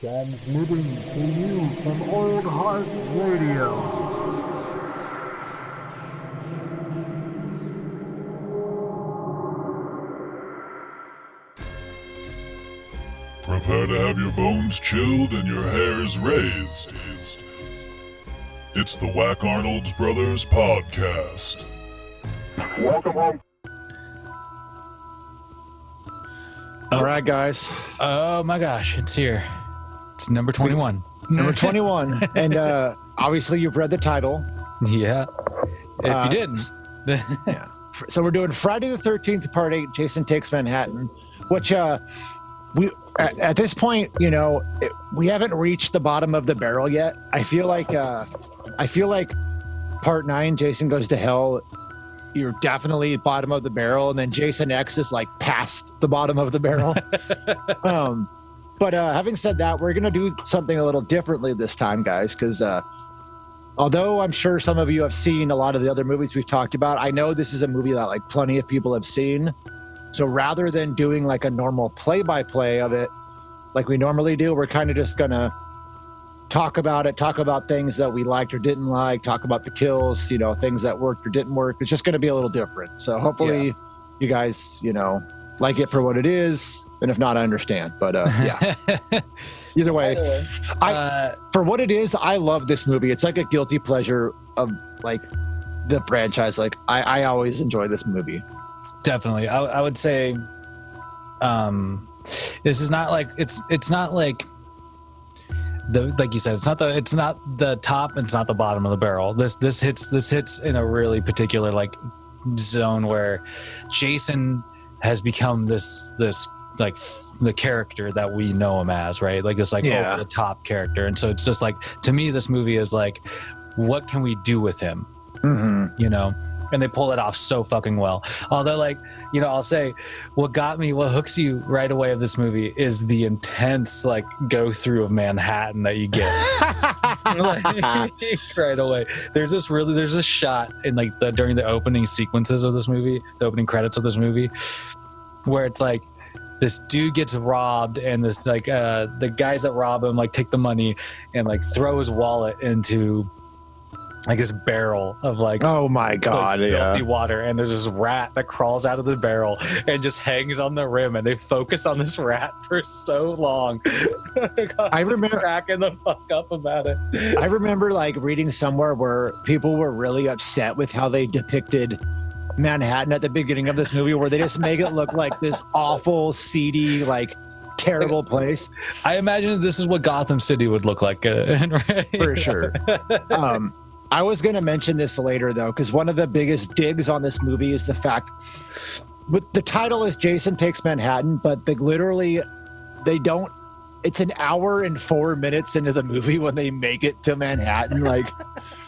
Transmitting to you from Old Heart Radio. Prepare to have your bones chilled and your hairs raised. It's the WacArnold's Brothers Podcast. Welcome home. All right, guys. Oh my gosh, it's here. It's number 21. Number 21. And obviously you've read the title. Yeah. If you didn't. Yeah. So we're doing Friday the 13th, Part 8, Jason Takes Manhattan, which we at this point, we haven't reached the bottom of the barrel yet. I feel like Part 9, Jason Goes to Hell, you're definitely bottom of the barrel, and then Jason X is like past the bottom of the barrel. But having said that, we're going to do something a little differently this time, guys, because although I'm sure some of you have seen a lot of the other movies we've talked about, I know this is a movie that like plenty of people have seen. So rather than doing like a normal play-by-play of it, like we normally do, we're kind of just going to talk about things that we liked or didn't like, talk about the kills, things that worked or didn't work. It's just going to be a little different. So hopefully you guys, like it for what it is. And if not, I understand. But yeah, either way, for what it is, I love this movie. It's like a guilty pleasure of like the franchise. Like I always enjoy this movie. Definitely. I would say this is not like it's not like like you said, it's not the top and it's not the bottom of the barrel. This hits in a really particular like zone where Jason has become this like the character that we know him as, right? Like this like over the top character. And so it's just like, to me, this movie is like, what can we do with him? Mm-hmm. And they pull it off so fucking well. Although, like, I'll say what hooks you right away of this movie is the intense, like, go through of Manhattan that you get. Like, right away. There's this shot in like during the opening sequences of this movie, the opening credits of this movie, where it's like this dude gets robbed and this like the guys that rob him like take the money and like throw his wallet into like this barrel of like, oh my god, like filthy water, and there's this rat that crawls out of the barrel and just hangs on the rim, and they focus on this rat for so long. I remember cracking the fuck up about it. I remember like reading somewhere where people were really upset with how they depicted Manhattan at the beginning of this movie, where they just make it look like this awful, seedy, like terrible place. I imagine this is what Gotham City would look like, for sure. I was going to mention this later, though, because one of the biggest digs on this movie is the fact the title is Jason Takes Manhattan, but they don't. It's an hour and 4 minutes into the movie when they make it to Manhattan. Like,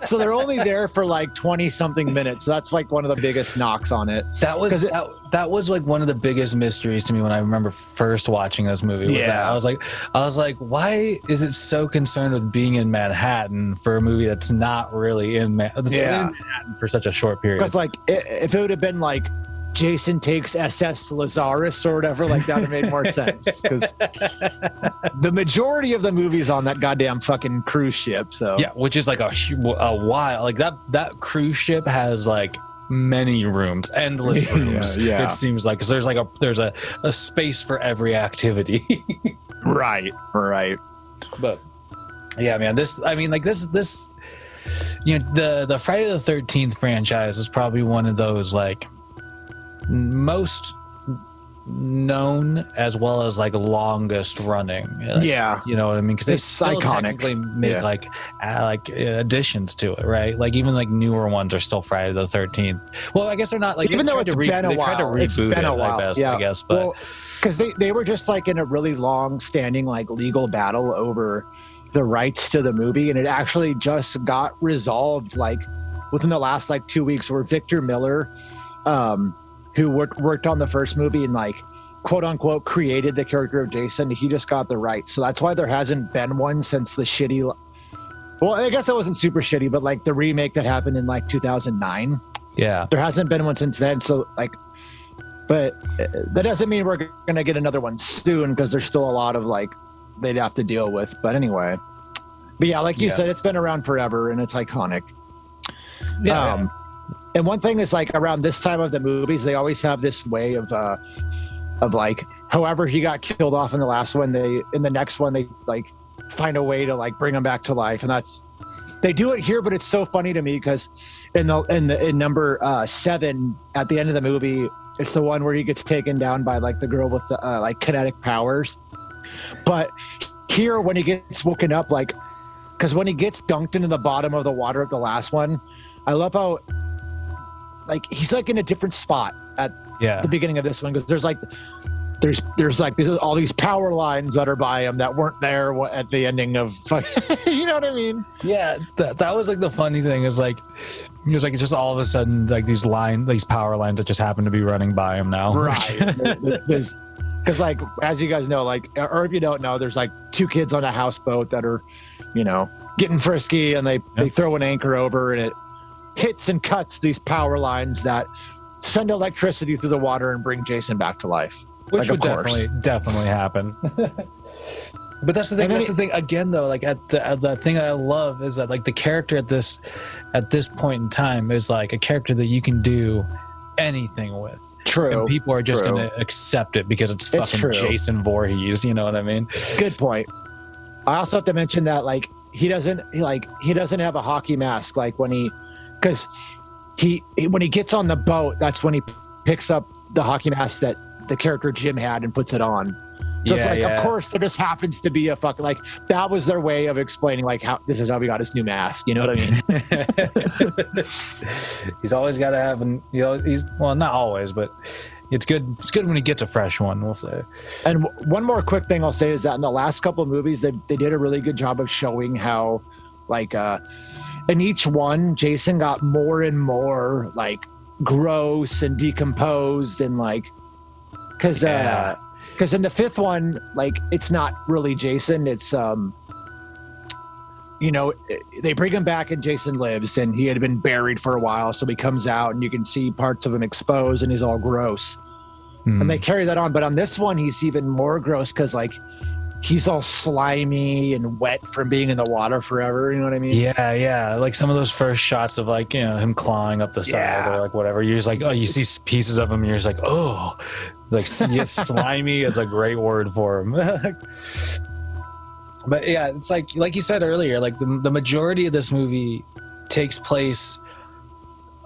so they're only there for like 20 something minutes. So that's like one of the biggest knocks on it. That was like one of the biggest mysteries to me when I remember first watching this movie. I was like, why is it so concerned with being in Manhattan for a movie that's not really in Manhattan for such a short period? Because like, if it would have been like Jason Takes SS Lazarus or whatever, like that would have made more sense, because the majority of the movie's on that goddamn fucking cruise ship. So yeah, which is like a while. Like that cruise ship has like many rooms, endless rooms. It seems like, because there's a space for every activity. right. But yeah, man, this the Friday the 13th franchise is probably one of those like most known as well as like longest running. You know what I mean? Because they still technically make like additions to it, right? Like even like newer ones are still Friday the 13th. Well, I guess they're not, like, even though it's been a while. It's been a while, I guess. But well, because they were just like in a really long standing like legal battle over the rights to the movie, and it actually just got resolved like within the last like 2 weeks, where Victor Miller, who worked on the first movie and like quote unquote created the character of Jason, he just got the rights. So that's why there hasn't been one since the shitty, well, I guess it wasn't super shitty, but like the remake that happened in like 2009. Yeah, there hasn't been one since then. So like, but that doesn't mean we're going to get another one soon, because there's still a lot of like they'd have to deal with. But anyway, but yeah, like you said, it's been around forever and it's iconic. Yeah. And one thing is, like, around this time of the movies, they always have this way of like, however he got killed off in the last one, in the next one they like find a way to like bring him back to life, and they do it here. But it's so funny to me because in number 7 at the end of the movie, it's the one where he gets taken down by like the girl with the like kinetic powers. But here, when he gets woken up, like, because when he gets dunked into the bottom of the water of the last one, I love how like he's like in a different spot at the beginning of this one, because there's all these power lines that are by him that weren't there at the ending of you know what I mean? Yeah, that was like the funny thing is like it was like it's just all of a sudden like these power lines that just happen to be running by him now. Right. Because like, as you guys know, like, or if you don't know, there's like 2 kids on a houseboat that are, you know, getting frisky, and they throw an anchor over, and it hits and cuts these power lines that send electricity through the water and bring Jason back to life. Which like, would definitely happen. But that's the thing. That's the thing. Again, though, like the thing I love is that like the character at this point in time is like a character that you can do anything with. True. And people are just going to accept it because it's fucking Jason Voorhees. You know what I mean? Good point. I also have to mention that like he doesn't have a hockey mask, like when he gets on the boat, that's when he picks up the hockey mask that the character Jim had and puts it on. So it's like, of course, there just happens to be a fucking, like, that was their way of explaining, like, how this is how we got his new mask. You know what I mean? He's always got to have, well, not always, but it's good. It's good when he gets a fresh one, we'll say. And one more quick thing I'll say is that in the last couple of movies, they did a really good job of showing how, like, in each one, Jason got more and more, like, gross and decomposed, and, like, because in the 5th one, like, it's not really Jason. It's, you know, they bring him back and Jason lives, and he had been buried for a while. So he comes out and you can see parts of him exposed and he's all gross. And they carry that on. But on this one, he's even more gross because, like, he's all slimy and wet from being in the water forever. You know what I mean? Yeah. Like some of those first shots of, like, you know, him clawing up the side or like whatever. You're just like, oh, you see pieces of him and you're just like, oh, like slimy is a great word for him. But yeah, it's like you said earlier, like the majority of this movie takes place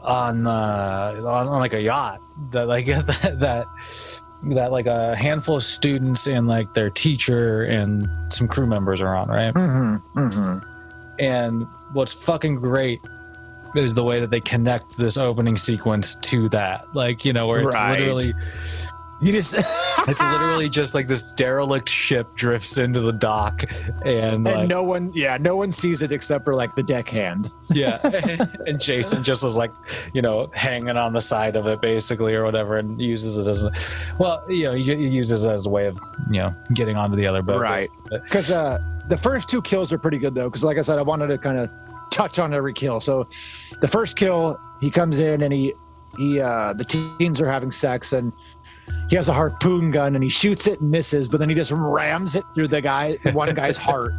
on like a yacht that like that like a handful of students and like their teacher and some crew members are on, right? And what's fucking great is the way that they connect this opening sequence to that, like, you know, where it's literally it's literally just like this derelict ship drifts into the dock, and like, no one sees it except for like the deckhand. And Jason just is like, you know, hanging on the side of it basically or whatever, and uses it as he uses it as a way of, you know, getting onto the other boat, right? Because the first 2 kills are pretty good though, because like I said, I wanted to kind of touch on every kill. So the first kill, he comes in and the teens are having sex, and he has a harpoon gun and he shoots it and misses, but then he just rams it through one guy's heart.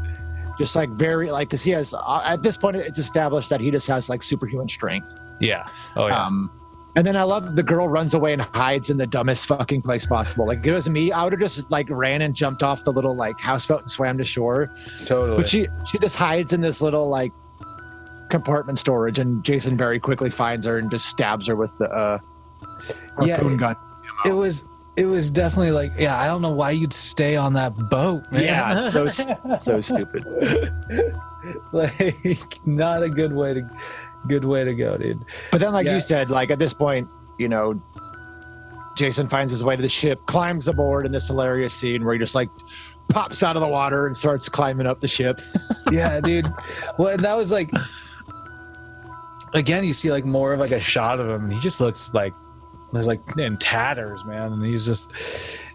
Just like very, like, because he has, at this point, it's established that he just has like superhuman strength. Yeah. Oh, yeah. And then I love the girl runs away and hides in the dumbest fucking place possible. Like, if it was me, I would have just like ran and jumped off the little like houseboat and swam to shore. Totally. But she just hides in this little like compartment storage, and Jason very quickly finds her and just stabs her with the harpoon gun. It was definitely like, I don't know why you'd stay on that boat, man. Yeah, it's so stupid. Like, not a good way to go, dude. But then, like you said, like at this point, you know, Jason finds his way to the ship, climbs aboard in this hilarious scene where he just like pops out of the water and starts climbing up the ship. Yeah, dude. Well, that was like, again, you see like more of like a shot of him, and he just looks like there's like in tatters, man, and he's just,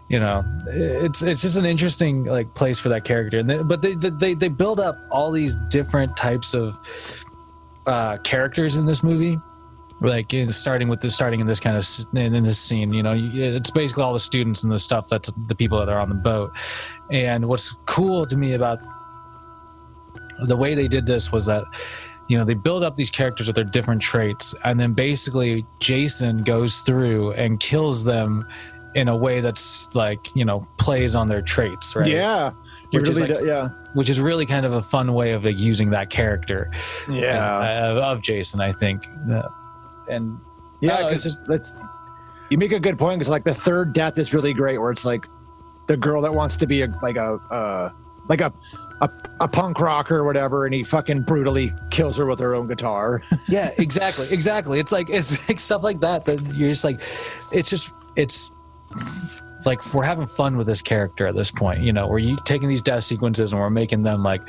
you know, it's just an interesting like place for that character. And but they build up all these different types of characters in this movie like starting in this kind of in this scene, you know, it's basically all the students and the stuff that's the people that are on the boat. And what's cool to me about the way they did this was that, you know, they build up these characters with their different traits, and then basically Jason goes through and kills them in a way that's like, you know, plays on their traits, right? Yeah. Which is which is really kind of a fun way of like using that character. Yeah. Of Jason, I think. And yeah, because you make a good point, because like the third death is really great, where it's like the girl that wants to be a punk rocker or whatever, and he fucking brutally kills her with her own guitar. Yeah, exactly. It's like stuff like that you're just like, it's like we're having fun with this character at this point, you know, we're taking these death sequences and we're making them like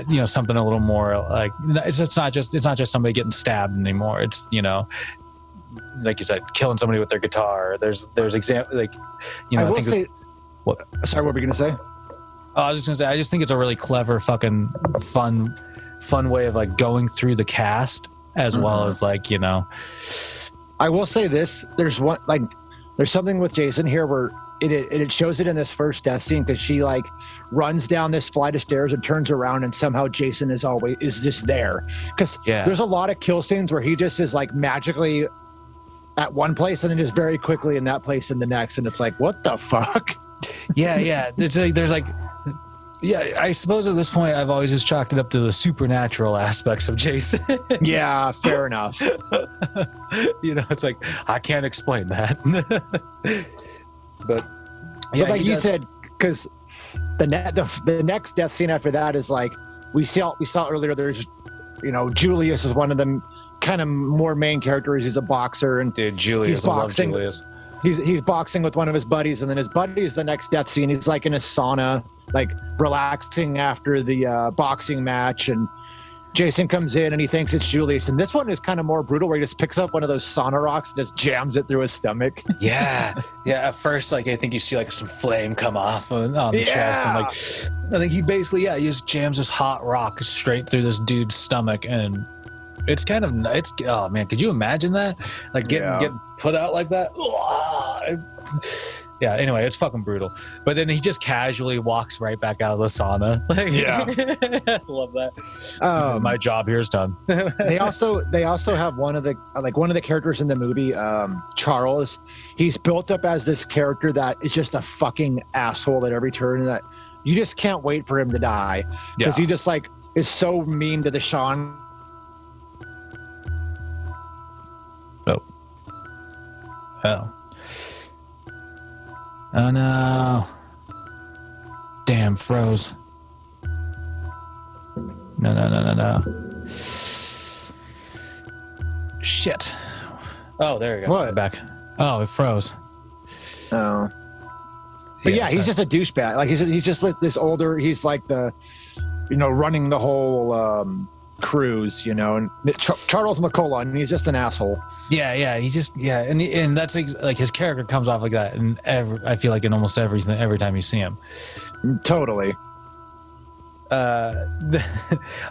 you know, something a little more like, it's not just somebody getting stabbed anymore. It's, you know, like you said, killing somebody with their guitar. There's example, like, you know, I will say, what? Sorry, what were you gonna say? Oh, I was just gonna say, I just think it's a really clever, fucking fun way of like going through the cast as well as like, you know. I will say this: there's something with Jason here where it shows it in this first death scene, because she like runs down this flight of stairs and turns around, and somehow Jason is just there. Because there's a lot of kill scenes where he just is like magically at one place and then just very quickly in that place in the next, and it's like, what the fuck? Yeah. There's like, yeah, I suppose at this point I've always just chalked it up to the supernatural aspects of Jason. Yeah, fair enough. You know, it's like, I can't explain that. But yeah, but like you said, because the next death scene after that is like, we saw earlier, there's, you know, Julius is one of them kind of more main characters. He's a boxer, and dude, Julius, I love Julius. He's boxing with one of his buddies, and then his buddy is the next death scene. He's like in a sauna, like relaxing after the boxing match, and Jason comes in and he thinks it's Julius. And this one is kind of more brutal, where he just picks up one of those sauna rocks and just jams it through his stomach. Yeah. At first, like, I think you see like some flame come off on the chest, and like, I think he basically, he just jams this hot rock straight through this dude's stomach, and it's kind of, oh man, could you imagine that? Like getting put out like that? Yeah, anyway, it's fucking brutal. But then he just casually walks right back out of the sauna. Like, love that. My job here is done. They also have one of the characters in the movie, Charles. He's built up as this character that is just a fucking asshole at every turn, that you just can't wait for him to die, because he just like is so mean to the Sean. Oh no. Damn, froze. No. Shit. Oh, there you go. What? Back. Oh, it froze. Oh. But he's just a douchebag. Like he's just like this older, he's like the, you know, running the whole cruise, you know, and Charles McCullough, and he's just an asshole. He just and that's like his character comes off like that, and I feel like in almost every time you see him. Totally. I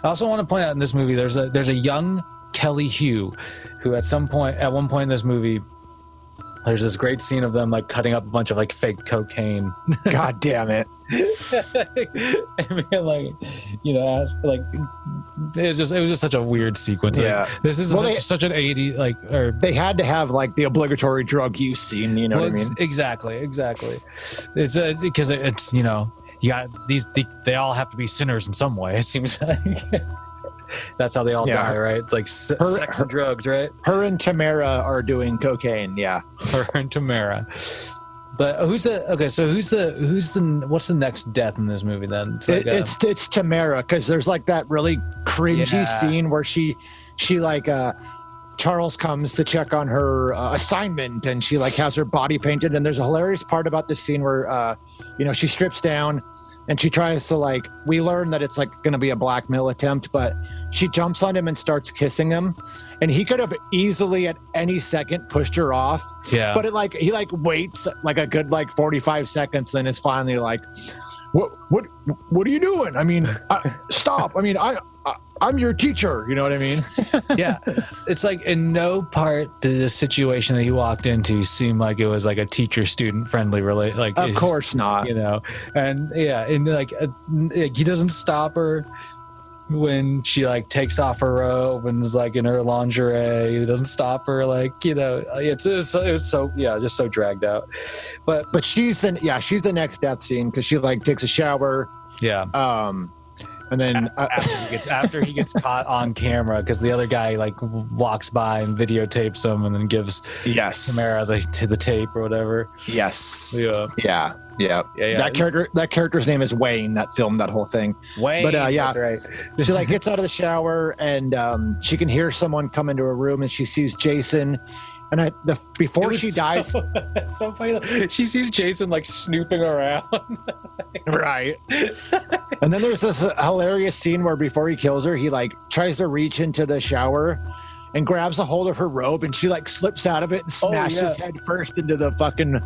also want to point out in this movie, there's a young Kelly Hugh, who at one point in this movie, there's this great scene of them like cutting up a bunch of like fake cocaine. God damn it. And being like, you know, like it was just such a weird sequence. Yeah. Like, this is such an 80 like, or they had to have like the obligatory drug use scene, you know what I mean? Exactly. It's because it's, you know, you got they all have to be sinners in some way, it seems like. That's how they all die, right? It's like sex and drugs, right? Her and Tamara are doing cocaine, yeah. Her and Tamara. But what's the next death in this movie then? It's, it's Tamara, because there's like that really cringy scene where she like Charles comes to check on her assignment, and she like has her body painted, and there's a hilarious part about this scene where you know, she strips down and she tries to like, we learn that it's like going to be a blackmail attempt, but she jumps on him and starts kissing him, and he could have easily at any second pushed her off. Yeah. But he waits like a good like 45 seconds, then is finally like, what are you doing? I mean, stop. I mean, I'm your teacher. You know what I mean? Yeah, it's like in no part did the situation that he walked into seem like it was like a teacher-student friendly like Of it's- course not. you know. And yeah, and like he doesn't stop her when she like takes off her robe and is like in her lingerie. He doesn't stop her, like, you know. It was so yeah, just so dragged out. But she's the next death scene because she like takes a shower. yeah, And then after he gets caught on camera, because the other guy like walks by and videotapes him and then gives Tamara the tape or whatever. Yes. Yeah. Yeah. That character's name is Wayne. That filmed that whole thing. Wayne. But that's right. She like gets out of the shower and she can hear someone come into her room and she sees Jason. And before she dies, it's so funny. She sees Jason like snooping around. right. And then there's this hilarious scene where before he kills her, he like tries to reach into the shower and grabs a hold of her robe, and she like slips out of it and smashes head first into the fucking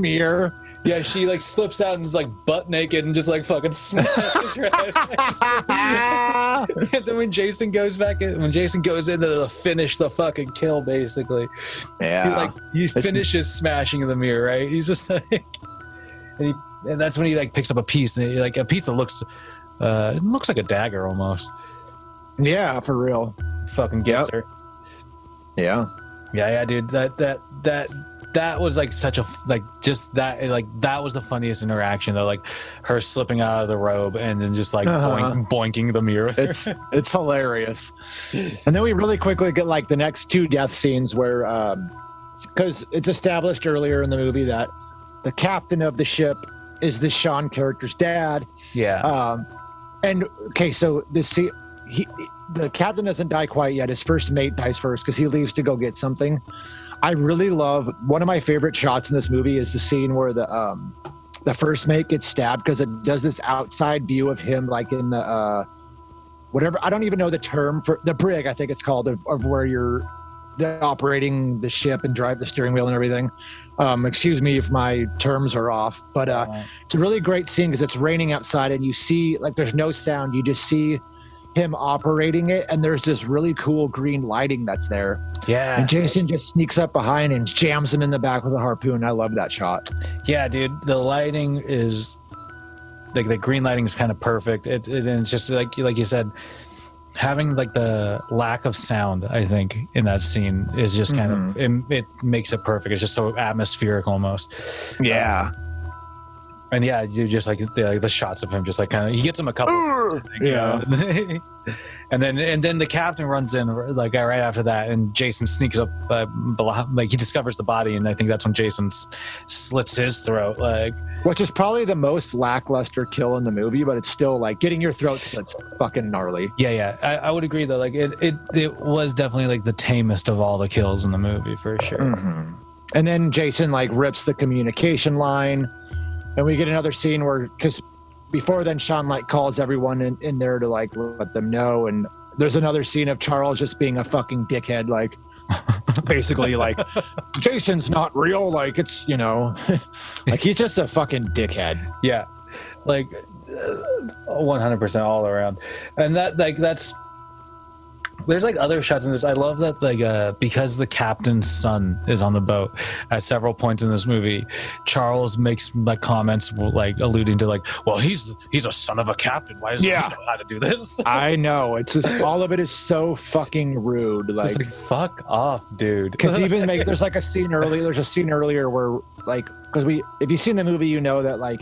mirror. Yeah, she like slips out and is like butt naked and just like fucking smashes her head. And then when Jason goes in to finish the fucking kill, basically. Yeah. He finishes smashing the mirror, right? He's just like, and that's when he like picks up a piece, and like a piece that looks like a dagger almost. Yeah, for real. Fucking gets her. Yeah. Yeah, dude. That was like such a that was the funniest interaction though, like her slipping out of the robe and then just like boinking the mirror with her. It's hilarious. And then we really quickly get like the next two death scenes where because it's established earlier in the movie that the captain of the ship is the Sean character's dad. Yeah. And okay, so the captain doesn't die quite yet. His first mate dies first because he leaves to go get something. I really love, one of my favorite shots in this movie is the scene where the first mate gets stabbed, because it does this outside view of him like in the whatever, I don't even know the term for the brig, I think it's called, of where you're operating the ship and drive the steering wheel and everything. Excuse me if my terms are off, but it's a really great scene because it's raining outside and you see like there's no sound, you just see him operating it, and there's this really cool green lighting that's there. Yeah. And Jason just sneaks up behind and jams him in the back with a harpoon. I love that shot. Yeah, dude. The lighting is like the green lighting is kind of perfect. It's just like you said, having like the lack of sound, I think, in that scene is just kind of it makes it perfect. It's just so atmospheric almost. Yeah. And yeah, you just like the shots of him, just like kind of, he gets him a couple. And then the captain runs in like right after that, and Jason sneaks up, like he discovers the body, and I think that's when Jason slits his throat, like, which is probably the most lackluster kill in the movie, but it's still like getting your throat slit's fucking gnarly. Yeah, I would agree though. Like it was definitely like the tamest of all the kills in the movie for sure. And then Jason like rips the communication line. And we get another scene where, because before then, Sean like calls everyone in there to like let them know. And there's another scene of Charles just being a fucking dickhead, like basically like Jason's not real. Like it's, you know, like he's just a fucking dickhead. Yeah, like 100% all around. And that's. There's like other shots in this. I love that, like, because the captain's son is on the boat at several points in this movie, Charles makes like comments like alluding to like, well, he's a son of a captain. Why doesn't he know how to do this? I know. It's just all of it is so fucking rude. Like fuck off, dude. Because even like there's a scene earlier where like, because if you've seen the movie, you know that like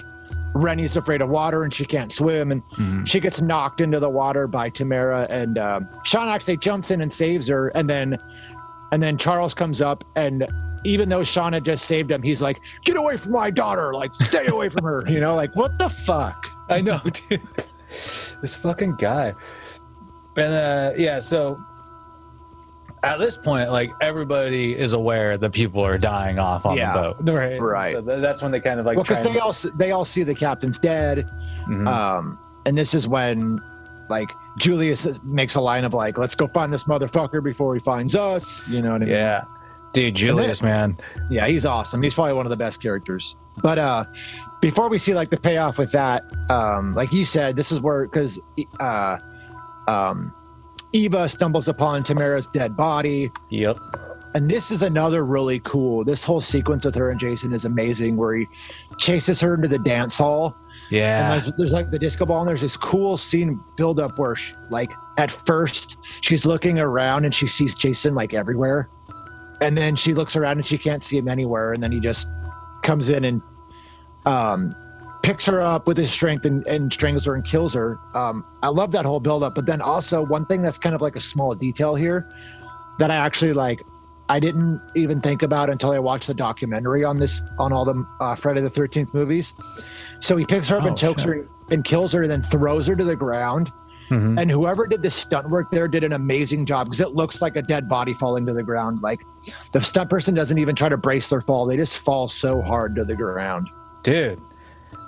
Rennie's afraid of water and she can't swim, and she gets knocked into the water by Tamara, and Sean actually jumps in and saves her, and then Charles comes up, and even though Sean had just saved him, he's like, get away from my daughter, like stay away from her, you know, like what the fuck. I know, dude. This fucking guy. And yeah, so at this point, like everybody is aware that people are dying off on the boat, right? Right. So that's when they kind of like. Well, because they all see the captain's dead, and this is when, like, Julius makes a line of like, "Let's go find this motherfucker before he finds us." You know what I mean? Yeah, dude, Julius, man. Yeah, he's awesome. He's probably one of the best characters. But before we see like the payoff with that, like you said, this is where, because Eva stumbles upon Tamara's dead body. Yep. And this is another really cool. This whole sequence with her and Jason is amazing, where he chases her into the dance hall. Yeah. And there's like the disco ball, and there's this cool scene build up where like at first she's looking around and she sees Jason like everywhere. And then she looks around and she can't see him anywhere. And then he just comes in and picks her up with his strength and strangles her and kills her. I love that whole build up. But then also one thing that's kind of like a small detail here that I actually like, I didn't even think about until I watched the documentary on all the Friday the 13th movies. So he picks her up and chokes her and kills her and then throws her to the ground. Mm-hmm. And whoever did the stunt work there did an amazing job, because it looks like a dead body falling to the ground. Like the stunt person doesn't even try to brace their fall. They just fall so hard to the ground. Dude,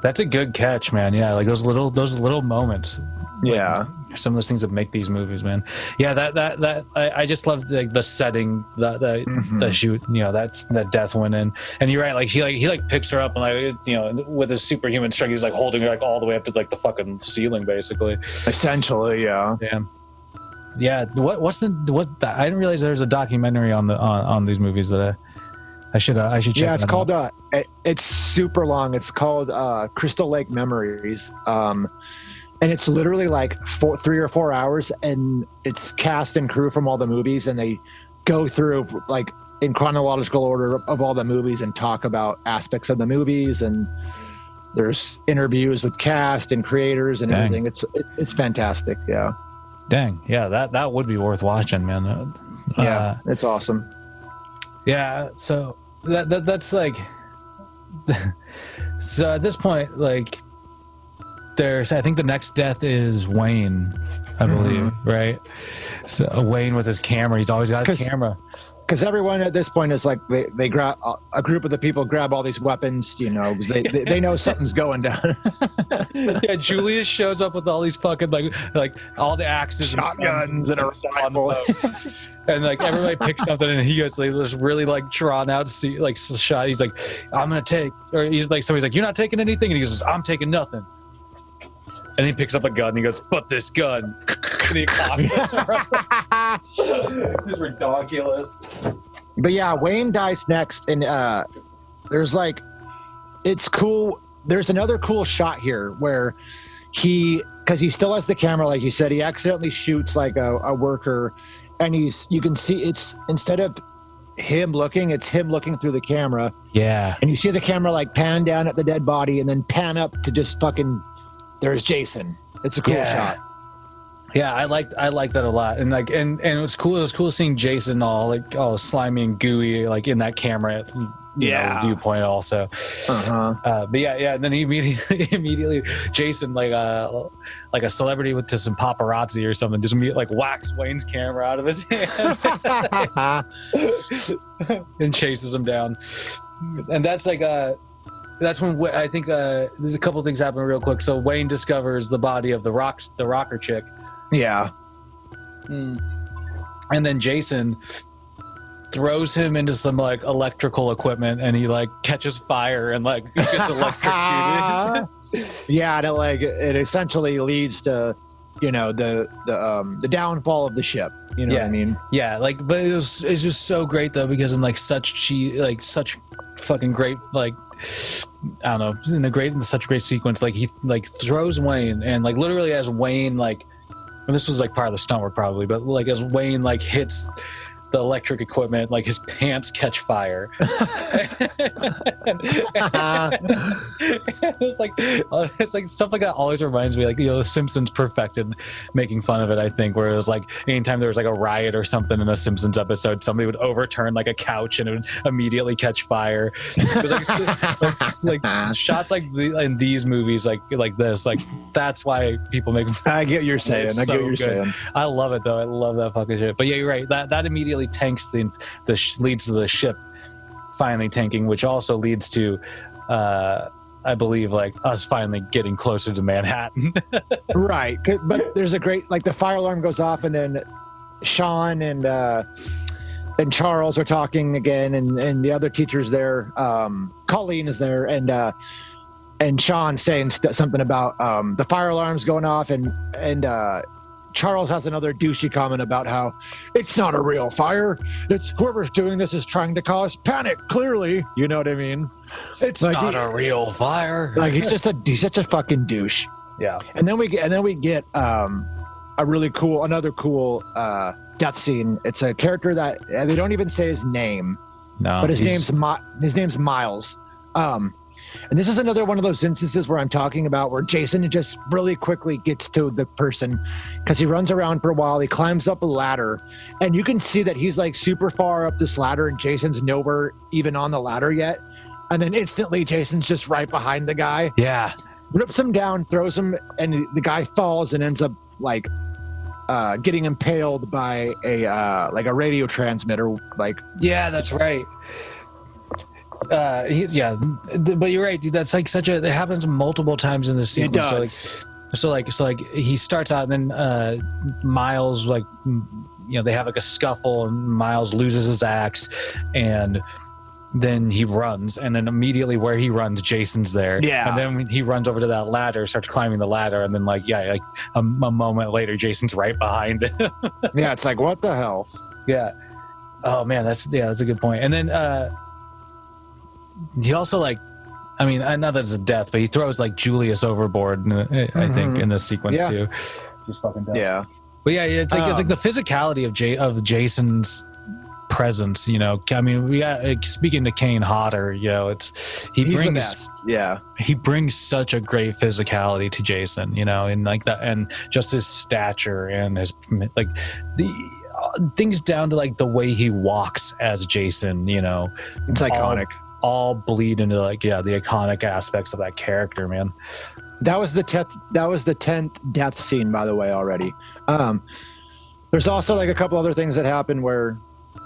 that's a good catch, man. Yeah, like those little moments. Yeah. Some of those things that make these movies, man. Yeah, that I just love the setting, the shoot. You know, that's that death went in, and you're right. Like he picks her up and like, you know, with his superhuman strength, he's like holding her like all the way up to like the fucking ceiling, basically. Essentially, yeah. Damn. Yeah. What I didn't realize there's a documentary on these movies that I should check. Yeah, it's called it's super long. It's called Crystal Lake Memories. And it's literally like 3 or 4 hours, and it's cast and crew from all the movies, and they go through like in chronological order of all the movies and talk about aspects of the movies, and there's interviews with cast and creators and everything. It's fantastic. Yeah. Dang. Yeah, that would be worth watching, man. Yeah, it's awesome. Yeah, so that's like so at this point, like, I think the next death is Wayne, I believe, right? So Wayne with his camera. He's always got his camera. Because everyone at this point is like, they grab a group of the people, grab all these weapons, you know, because they know something's going down. Yeah, Julius shows up with all these fucking like all the axes, shotguns, and a rifle. And like everybody picks something, and he goes like this really like drawn out shot. He's like, I'm gonna take, or he's like, somebody's like, you're not taking anything, and he goes, I'm taking nothing. And he picks up a gun and he goes, but this gun. And he cocks it. Just ridiculous. But yeah, Wayne dies next. And there's like, it's cool. There's another cool shot here where because he still has the camera, like you said, he accidentally shoots like a worker. And you can see it's, instead of him looking, it's him looking through the camera. Yeah. And you see the camera like pan down at the dead body and then pan up to just fucking, there's Jason. It's a cool shot. Yeah, I like that a lot. And like and it was cool. It was cool seeing Jason all slimy and gooey like in that camera viewpoint also. But yeah. And then he immediately Jason like a celebrity to some paparazzi or something just like whacks Wayne's camera out of his hand and chases him down. And that's like that's when I think there's a couple things happen real quick. So Wayne discovers the body of the rocker chick. Yeah. And then Jason throws him into some like electrical equipment, and he like catches fire and like gets electrocuted. Yeah, and it essentially leads to, you know, the downfall of the ship. You know what I mean? Yeah, like, but it's just so great though, because in like such fucking great, like, I don't know, in such a great sequence, like he like throws Wayne, and like literally as Wayne like, and this was like part of the stunt work probably, but like as Wayne like hits the electric equipment, like his pants catch fire. It's like stuff like that always reminds me, like, you know, The Simpsons perfected making fun of it, I think, where it was like anytime there was like a riot or something in a Simpsons episode, somebody would overturn like a couch and it would immediately catch fire. It was like shots like in these movies, like this, like that's why people make fun. I get what you're saying. I get what you're saying. I love it though. I love that fucking shit. But yeah, you're right. That immediately tanks leads to the ship finally tanking, which also leads to I believe like us finally getting closer to Manhattan. Right, but there's a great, like, the fire alarm goes off, and then Sean and Charles are talking again, and the other teacher's there. Colleen is there, and Sean saying something about the fire alarm's going off, and Charles has another douchey comment about how it's not a real fire. It's whoever's doing this is trying to cause panic. Clearly, you know what I mean. It's like not a real fire. Like he's such a fucking douche. Yeah. And then we get another cool death scene. It's a character that they don't even say his name. No. But his name's Miles. And this is another one of those instances where I'm talking about where Jason just really quickly gets to the person because he runs around for a while. He climbs up a ladder and you can see that he's like super far up this ladder and Jason's nowhere even on the ladder yet. And then instantly Jason's just right behind the guy. Yeah. Rips him down, throws him, and the guy falls and ends up like getting impaled by a radio transmitter. Like, yeah, that's right. But you're right, dude. That's like it happens multiple times in the sequence. It does. So like he starts out and then Miles, like, they have like a scuffle and Miles loses his axe and then he runs, and then immediately where he runs, Jason's there. Yeah. And then he runs over to that ladder, starts climbing the ladder, and then a moment later, Jason's right behind him. Yeah, it's like, what the hell? Yeah. Oh man, that's a good point. And then he also not that it's a death, but he throws like Julius overboard. I think in this sequence too. Just fucking dumb. Yeah. But yeah, it's like the physicality of Jason's presence. We got speaking to Kane Hodder. He brings such a great physicality to Jason. And like that, and just his stature and his like the things down to like the way he walks as Jason. It's iconic. All bleed into the iconic aspects of that character, man. That was the 10th death scene, by the way, already. There's also like a couple other things that happen where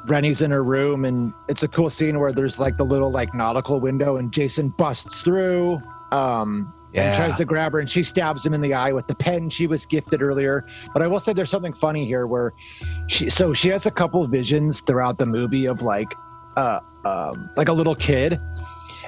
Rennie's in her room and it's a cool scene where there's like the little like nautical window and Jason busts through and tries to grab her and she stabs him in the eye with the pen she was gifted earlier. But I will say there's something funny here where she has a couple of visions throughout the movie of like a little kid.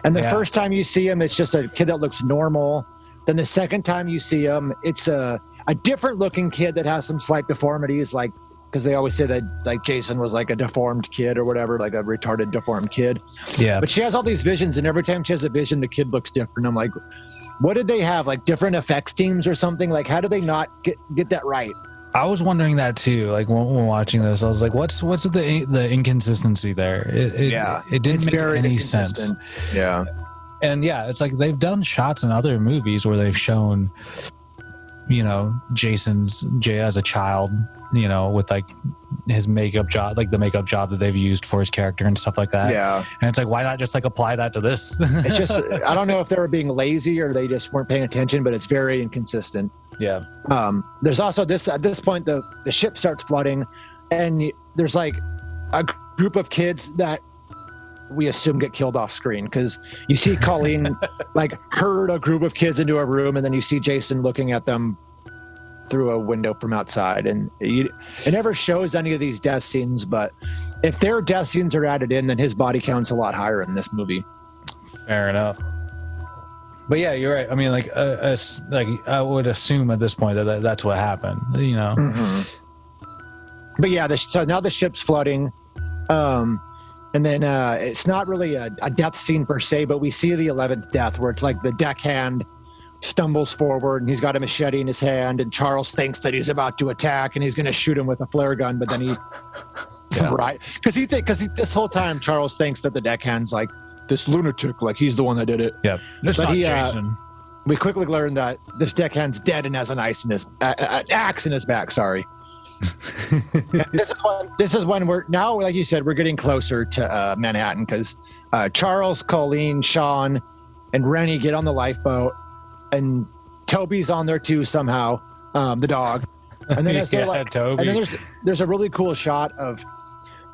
And the first time you see him, it's just a kid that looks normal. Then the second time you see him, it's a different looking kid that has some slight deformities, like, because they always say that like Jason was like a deformed kid or whatever, like a retarded deformed kid. Yeah. But she has all these visions, and every time she has a vision, the kid looks different. I'm like, what did they have? Like different effects teams or something? Like, how do they not get that right? I was wondering that too. Like when watching this, I was like, what's the inconsistency there? It didn't make any sense. Yeah. And it's like they've done shots in other movies where they've shown, Jay as a child, with like his makeup job, like the makeup job that they've used for his character and stuff like that. Yeah. And it's like, why not just like apply that to this? It's just, I don't know if they were being lazy or they just weren't paying attention, but it's very inconsistent. Yeah. There's also at this point, the ship starts flooding and there's like a group of kids that we assume get killed off screen because you see Colleen like herd a group of kids into a room and then you see Jason looking at them through a window from outside, and it never shows any of these death scenes, but if their death scenes are added in, then his body count's a lot higher in this movie. Fair enough. But yeah, you're right. I mean, like I would assume at this point that that's what happened, Mm-hmm. But yeah, so now the ship's flooding. And then it's not really a death scene per se, but we see the 11th death where it's like the deckhand stumbles forward and he's got a machete in his hand and Charles thinks that he's about to attack and he's going to shoot him with a flare gun, but then he right, because this whole time Charles thinks that the deckhand's like this lunatic, like he's the one that did it. Yeah, but Jason. We quickly learn that this deckhand's dead and has an axe in his back. Sorry. This is when we're now, like you said, we're getting closer to Manhattan because Charles, Colleen, Sean, and Rennie get on the lifeboat, and Toby's on there too somehow, the dog. And then as they're like, Toby. And then there's a really cool shot of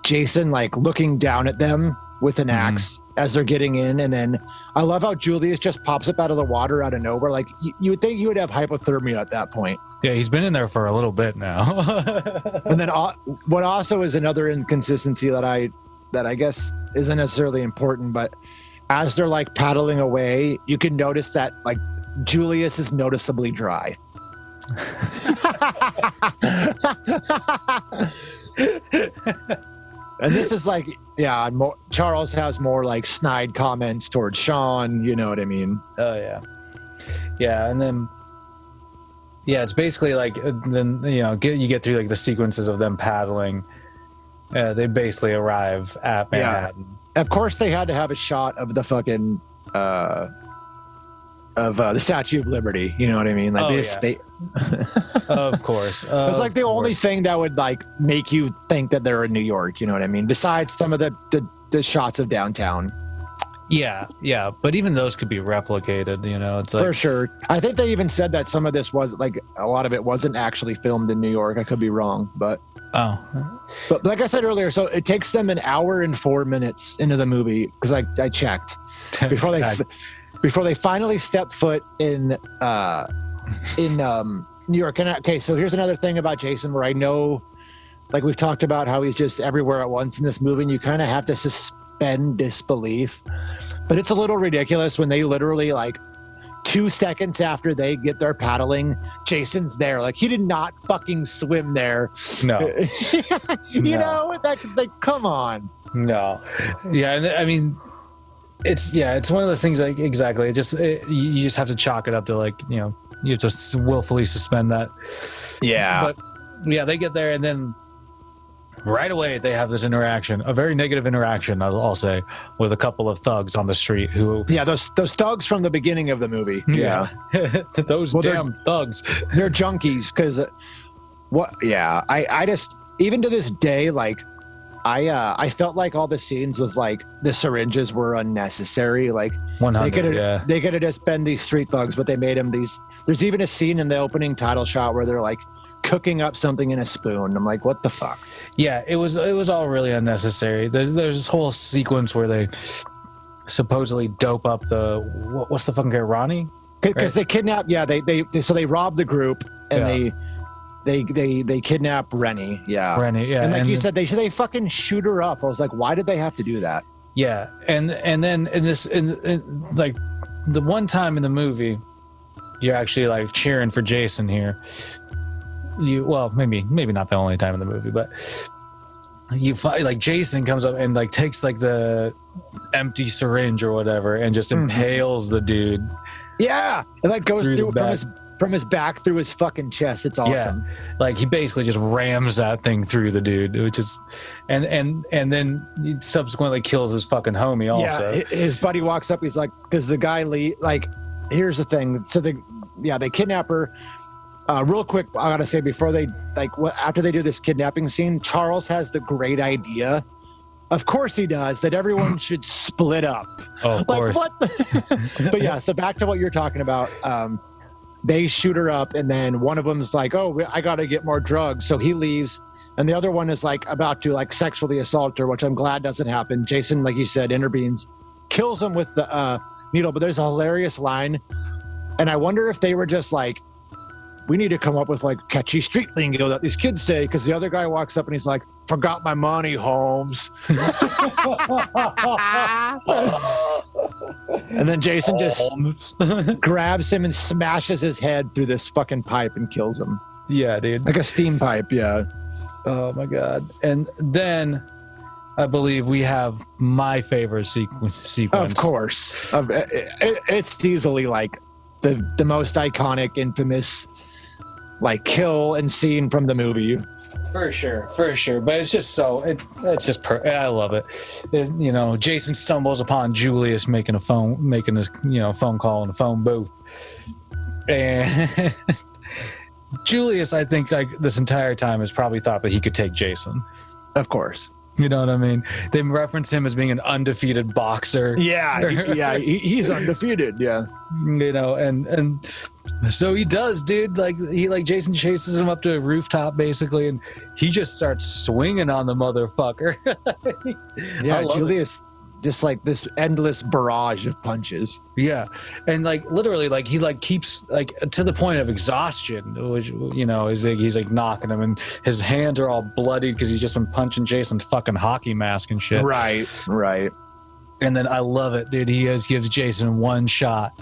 Jason like looking down at them with an axe as they're getting in, and then I love how Julius just pops up out of the water out of nowhere. Like you would think he would have hypothermia at that point. Yeah, he's been in there for a little bit now. And then what also is another inconsistency that I guess isn't necessarily important, but as they're like paddling away, you can notice that like Julius is noticeably dry. And this is like, yeah, Charles has more like snide comments towards Sean. You know what I mean? Oh yeah, yeah, and then yeah, it's basically like then you get through like the sequences of them paddling. They basically arrive at Manhattan. Yeah. Of course, they had to have a shot of the fucking the Statue of Liberty. You know what I mean? Like they. Of course, it's like the only thing that would like make you think that they're in New York. You know what I mean? Besides some of the shots of downtown. Yeah, but even those could be replicated. It's like, for sure. I think they even said that some of this was like a lot of it wasn't actually filmed in New York. I could be wrong, but like I said earlier, so it takes them an hour and 4 minutes into the movie because I checked before they finally step foot in New York. And okay, so here's another thing about Jason where I know, like we've talked about how he's just everywhere at once in this movie, and you kind of have to suspend disbelief. But it's a little ridiculous when they literally like 2 seconds after they get their paddling, Jason's there. Like he did not fucking swim there. No. you know, like come on. No. Yeah, and I mean it's one of those things like exactly. You just have to chalk it up to like, you have to willfully suspend that. Yeah. But yeah, they get there and then right away they have this interaction, a very negative interaction, I'll say, with a couple of thugs on the street who those thugs from the beginning of the movie. Yeah. Those damn thugs. They're junkies because I just even to this day like I felt like all the scenes with like the syringes were unnecessary. Like 100, they could have just been these street thugs, but they made them these. There's even a scene in the opening title shot where they're like cooking up something in a spoon. I'm like, what the fuck? Yeah, it was all really unnecessary. There's this whole sequence where they supposedly dope up what's the fucking guy, Ronnie? Because they kidnap. Yeah, they rob the group and they kidnap Rennie. Yeah. Rennie, yeah. And like you said, they fucking shoot her up. I was like, why did they have to do that? Yeah. And then in like the one time in the movie, you're actually like cheering for Jason here. Maybe not the only time in the movie, but you find like Jason comes up and like takes like the empty syringe or whatever and just impales the dude. Yeah. It like goes through from his back through his fucking chest. It's awesome. Yeah. Like he basically just rams that thing through the dude, which is, and then he subsequently kills his fucking homie also. Yeah, his buddy walks up. He's like, because the guy like, here's the thing. So they kidnap her. Real quick, I gotta say before they after they do this kidnapping scene, Charles has the great idea. Of course he does, that everyone should split up. Oh, of course. What but yeah, so back to what you're talking about. They shoot her up, and then one of them's like, "Oh, I gotta get more drugs," so he leaves, and the other one is like about to like sexually assault her, which I'm glad doesn't happen. Jason, like you said, intervenes, kills him with the needle. But there's a hilarious line, and I wonder if they were just like, we need to come up with like catchy street lingo that these kids say, because the other guy walks up and he's like, "Forgot my money, Holmes." And then Jason just grabs him and smashes his head through this fucking pipe and kills him. Yeah, dude. Like a steam pipe, yeah. Oh my God. And then I believe we have my favorite sequence. Of course. It's easily like the most iconic, infamous like kill and scene from the movie. For sure. But it's just I love it. Jason stumbles upon Julius making his phone call in a phone booth, and Julius, I think, like this entire time has probably thought that he could take Jason. Of course. You know what I mean? They reference him as being an undefeated boxer. Yeah, he's undefeated. Yeah, and so he does, dude. Like Jason chases him up to a rooftop, basically, and he just starts swinging on the motherfucker. Yeah, Julius. Just like this endless barrage of punches. Yeah, and like literally, like he like keeps like to the point of exhaustion, which is like he's like knocking him, and his hands are all bloodied because he's just been punching Jason's fucking hockey mask and shit. Right. And then I love it, dude. He gives Jason one shot.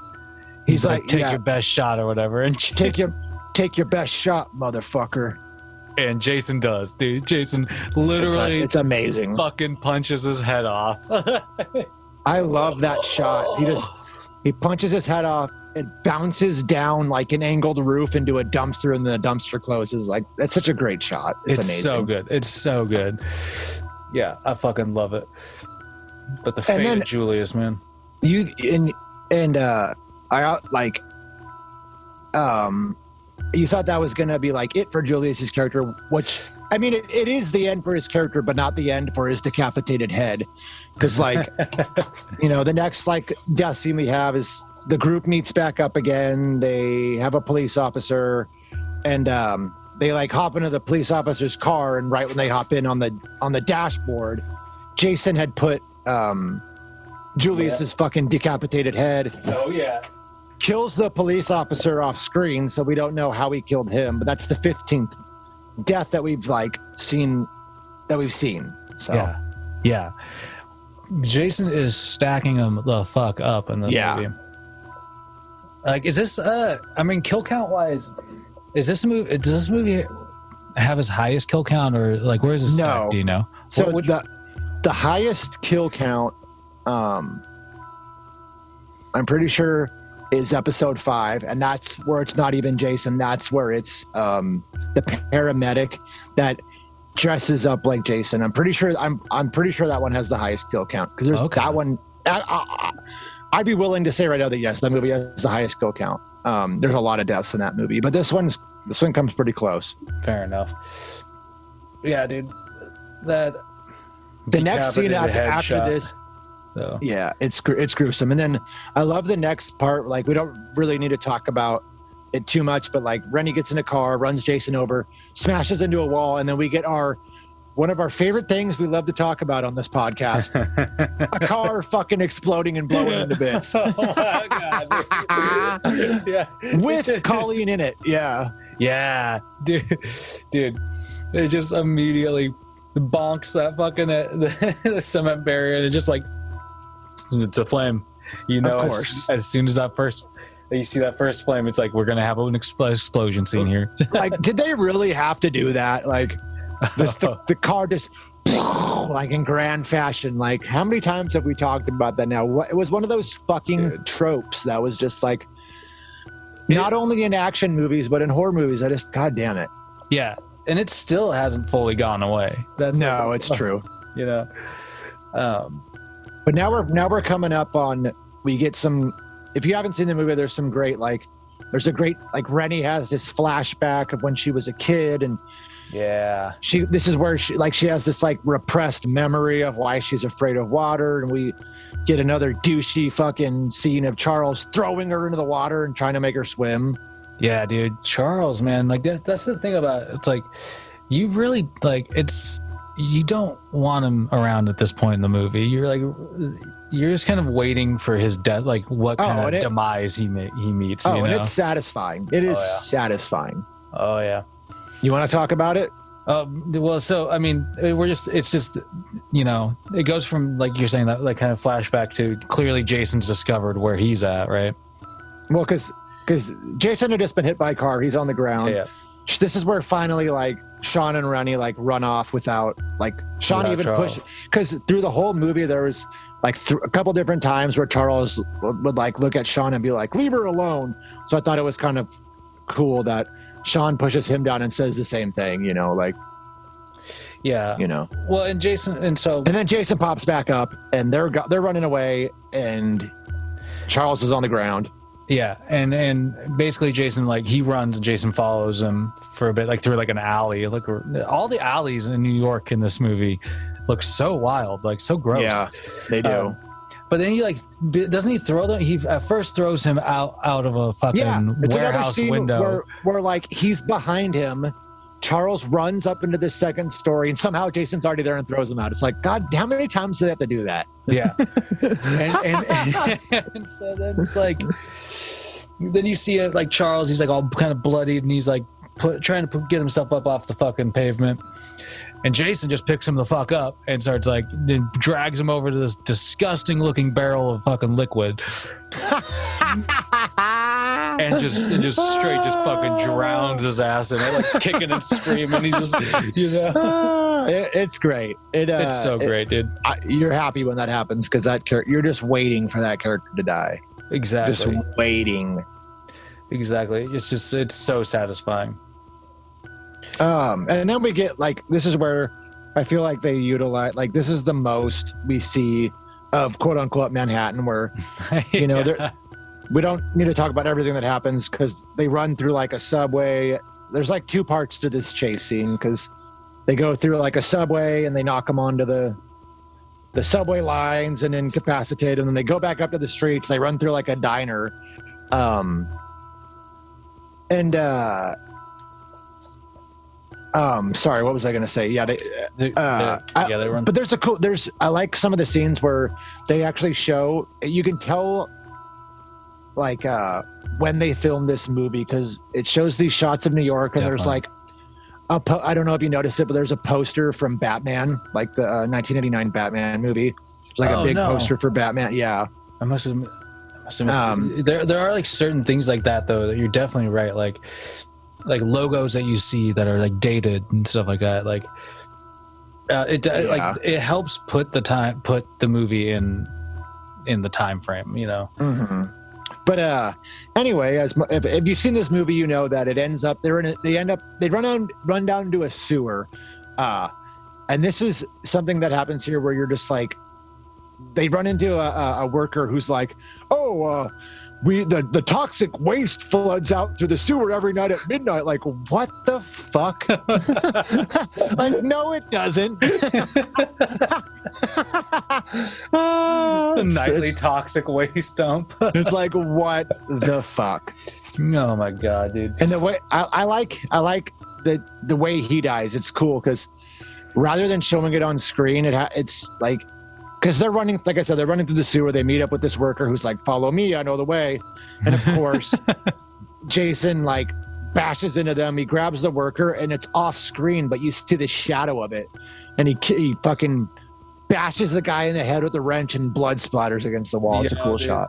He's like, take your best shot or whatever, and take your take your best shot, motherfucker. And Jason does, dude. Jason literally It's amazing. fucking punches his head off. I love that shot. He punches his head off. It bounces down like an angled roof into a dumpster, and the dumpster closes. Like, that's such a great shot. It's amazing. So good. It's so good. Yeah, I fucking love it. But the fate of Julius, man. You you thought that was gonna be like it for Julius's character, which I mean, it is the end for his character, but not the end for his decapitated head. Because like, the next like death scene we have is the group meets back up again. They have a police officer, and they like hop into the police officer's car, and right when they hop in on the dashboard, Jason had put Julius's fucking decapitated head. Oh yeah. Kills the police officer off screen, so we don't know how he killed him. But that's the 15th death that we've seen. So yeah. Jason is stacking them the fuck up in this movie. Like, is this? I mean, kill count wise, is this movie? Does this movie have his highest kill count, or like where's this? No. Do you know? So the highest kill count, I'm pretty sure, is episode 5, and that's where it's not even Jason. That's where it's the paramedic that dresses up like Jason. I'm pretty sure that one has the highest kill count, because there's that one. I'd be willing to say right now that yes, that movie has the highest kill count. There's a lot of deaths in that movie, but this one comes pretty close. Fair enough. Yeah, dude. That the next scene after this. So. Yeah, it's gruesome. And then I love the next part. Like, we don't really need to talk about it too much, but like Rennie gets in a car, runs Jason over, smashes into a wall, and then we get one of our favorite things we love to talk about on this podcast: a car fucking exploding and blowing into bits. Oh my God, dude. Yeah, with Colleen in it. Yeah, dude, it just immediately bonks that fucking the cement barrier, and it just like. It's a flame, Of course. As soon as you see that first flame, it's like we're gonna have an explosion scene here. Like, did they really have to do that? Like, the car just like in grand fashion. Like, how many times have we talked about that now? It was one of those fucking tropes that was just like, not only in action movies but in horror movies. God damn it. Yeah, and it still hasn't fully gone away. It's true. But now we're coming up on, we get some, if you haven't seen the movie, there's a great Rennie has this flashback of when she was a kid, and this is where she has this like repressed memory of why she's afraid of water, and we get another douchey fucking scene of Charles throwing her into the water and trying to make her swim. Yeah, dude, Charles, man, like that's the thing about it. It's like, you really you don't want him around at this point in the movie. You're just kind of waiting for his death, like what kind of demise he meets. And it's satisfying. It is satisfying. Oh yeah. You want to talk about it? Well, so I mean, it's just it goes from, like you're saying, that like kind of flashback to clearly Jason's discovered where he's at, right? Well, because Jason had just been hit by a car. He's on the ground. Yeah. This is where finally like Sean and Rennie like run off without like Sean without even Charles. push, because through the whole movie there was like a couple different times where Charles would like look at Sean and be like, leave her alone. So I thought it was kind of cool that Sean pushes him down and says the same thing, like, yeah, well, and then Jason pops back up, and they're running away, and Charles is on the ground. Yeah, and basically Jason, like, he runs and Jason follows him for a bit, like through like an alley. Like, all the alleys in New York in this movie look so wild, like so gross. Yeah, they do. But then doesn't he throw them? He at first throws him out of a fucking it's another warehouse scene window. Where like he's behind him. Charles runs up into the second story, and somehow Jason's already there and throws him out. It's like, God, how many times do they have to do that? Yeah. and so then it's like, then you see it like Charles, he's like all kind of bloodied, and he's like trying to get himself up off the fucking pavement. And Jason just picks him the fuck up and starts like, then drags him over to this disgusting looking barrel of fucking liquid. and just straight just fucking drowns his ass in it, like kicking and screaming. He's just, it's great. It's so great, dude. You're happy when that happens because you're just waiting for that character to die. Exactly. Just waiting. Exactly. It's so satisfying. And then we get this is where I feel like they utilize this is the most we see of quote unquote Manhattan, where we don't need to talk about everything that happens because they run through a subway. There's 2 parts to this chase scene because they go through a subway and they knock them onto the subway lines and incapacitate them. And they go back up to the streets. They run through a diner. Sorry, what was I going to say? Yeah, they run. But I like some of the scenes where they actually show, you can tell when they filmed this movie because it shows these shots of New York and Definitely. there's I don't know if you noticed it, but there's a poster from Batman, the 1989 Batman movie. There's a big poster for Batman. Yeah. I must have missed it. There are certain things like that though that you're definitely right. Like logos that you see that are dated and stuff like that. It helps put the movie in the time frame, Mm-hmm. But anyway, if you've seen this movie, you know that it ends up they run down to a sewer, and this is something that happens here where you're just they run into a worker who's the toxic waste floods out through the sewer every night at midnight. What the fuck? No, it doesn't. The nightly toxic waste dump. It's what the fuck? Oh my god, dude. And the way I like the way he dies. It's cool because rather than showing it on screen, it's because they're running, like I said, they're running through the sewer. They meet up with this worker who's follow me, I know the way. And of course, Jason bashes into them. He grabs the worker and it's off screen, but you see the shadow of it. And he fucking bashes the guy in the head with a wrench and blood splatters against the wall. It's a cool shot.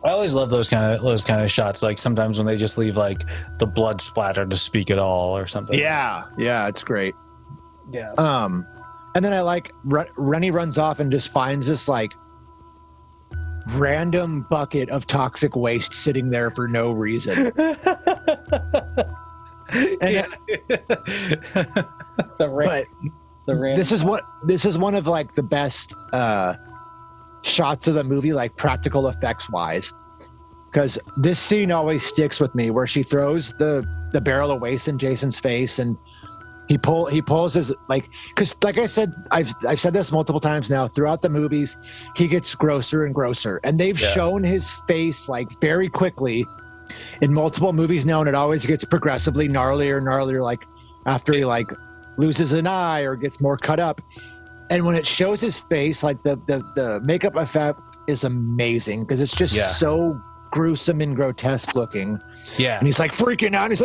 I always love those kind of shots. Sometimes when they just leave the blood splatter to speak at all or something. Yeah, it's great. Yeah. And then I Rennie runs off and just finds this random bucket of toxic waste sitting there for no reason. This is one of the best shots of the movie, practical effects wise, because this scene always sticks with me where she throws the barrel of waste in Jason's face and he pulls his because I said, I've said this multiple times now throughout the movies, he gets grosser and grosser, and they've shown his face very quickly in multiple movies now, and it always gets progressively gnarlier and gnarlier after he loses an eye or gets more cut up. And when it shows his face, the makeup effect is amazing because it's just so gruesome and grotesque looking. Yeah. And he's freaking out. And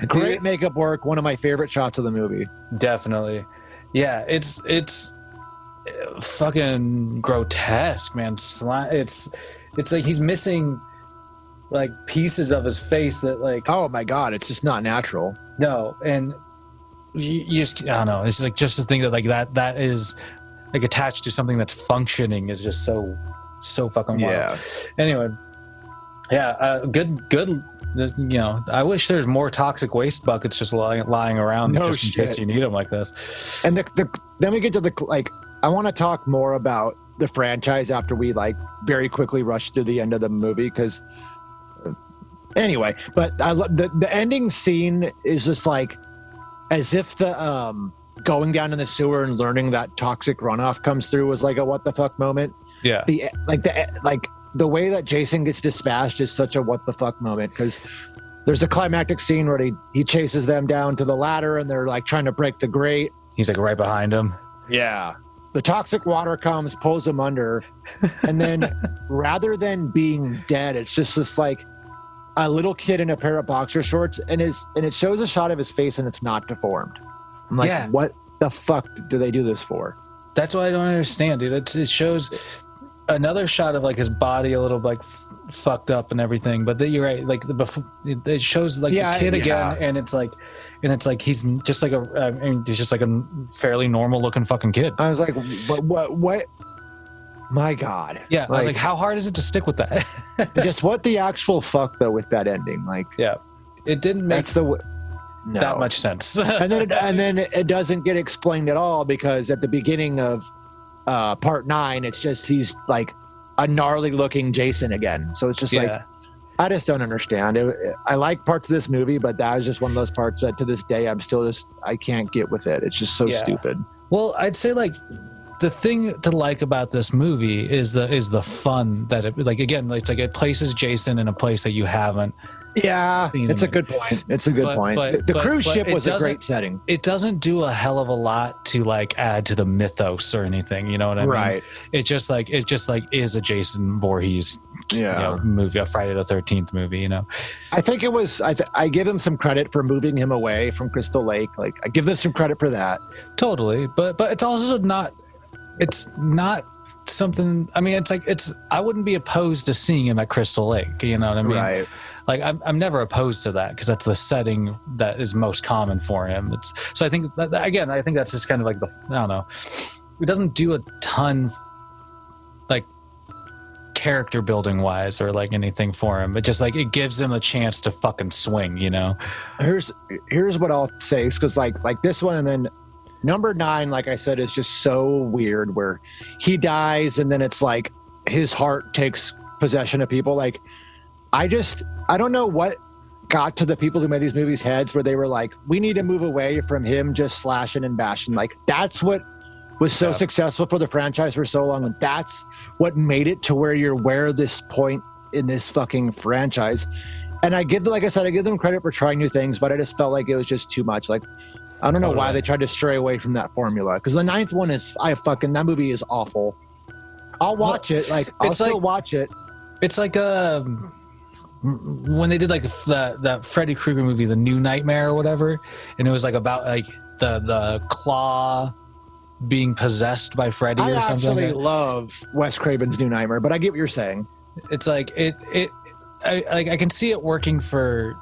he's great makeup work. One of my favorite shots of the movie. Definitely. Yeah. It's fucking grotesque, man. It's he's missing pieces of his face that oh my God, it's just not natural. No. And you just, I don't know. It's just to think that that is attached to something that's functioning is just so fucking wild. Yeah. Anyway, good. I wish there's more toxic waste buckets just lying around in case you need them like this. And then we get to I want to talk more about the franchise after we very quickly rush through the end of the movie because anyway. But I love the ending scene is just as if the going down in the sewer and learning that toxic runoff comes through was a what the fuck moment. Yeah. The way that Jason gets dispatched is such a what the fuck moment because there's a climactic scene where he chases them down to the ladder and they're trying to break the grate. He's right behind him. Yeah. The toxic water comes, pulls him under, and then rather than being dead, it's just this a little kid in a pair of boxer shorts and it shows a shot of his face and it's not deformed. I'm what the fuck do they do this for? That's what I don't understand, dude. It shows another shot of like his body a little like fucked up and everything, but you're right, like it shows like the kid again, and it's like he's just like he's just like a fairly normal looking fucking kid. I was like, what? My God. Yeah, I was like, how hard is it to stick with that? Just what the actual fuck though with that ending? Like, yeah, it didn't make that much sense. and then it doesn't get explained at all, because at the beginning of part 9, it's just he's like a gnarly looking Jason again. So it's just like, I just don't understand. I like parts of this movie, but that was just one of those parts that to this day I can't get with it. It's just so stupid. Well, I'd say like the thing to like about this movie is the fun that it, like, again, it's like it places Jason in a place that you haven't. Yeah, it's a good point. It's a good point. The cruise ship was a great setting. It doesn't do a hell of a lot to like add to the mythos or anything. You know what I mean? Right. It just like is a Jason Voorhees movie, a Friday the 13th movie. You know, I think it was. I give him some credit for moving him away from Crystal Lake. Like, I give them some credit for that. Totally, but it's also not. It's not something. I mean, it's like I wouldn't be opposed to seeing him at Crystal Lake. You know what I mean? Right. Like I'm never opposed to that, because that's the setting that is most common for him. So I think that, again, I think that's just kind of like I don't know. It doesn't do a ton, like character building wise or like anything for him. It just like it gives him a chance to fucking swing. You know. Here's what I'll say, because like this one, and then number 9, like I said, is just so weird, where he dies and then it's like his heart takes possession of people. Like, I don't know what got to the people who made these movies heads, where they were like, we need to move away from him just slashing and bashing. Like, that's what was so successful for the franchise for so long. And that's what made it to where this point in this fucking franchise. And I give them credit for trying new things, but I just felt like it was just too much. Like, I don't know why they tried to stray away from that formula. Because the 9th one that movie is awful. I'll watch it. Like, I'll still watch it. It's like when they did like that Freddy Krueger movie, The New Nightmare or whatever, and it was like about like the claw being possessed by Freddy or something. I actually love Wes Craven's New Nightmare, but I get what you're saying. It's like I can see it working for.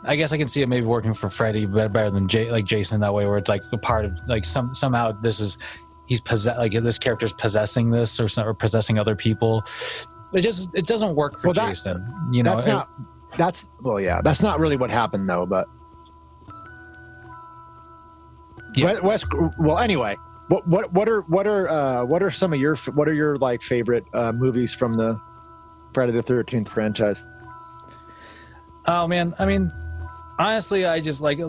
I guess I can see it maybe working for Freddy better than Jason that way, where it's like a part of like somehow he's like this character's possessing this or possessing other people. It doesn't work for Jason. You know, that's not really what happened though. But anyway, what are some of your like favorite movies from the Friday the 13th franchise? Oh man, I mean, honestly, I just like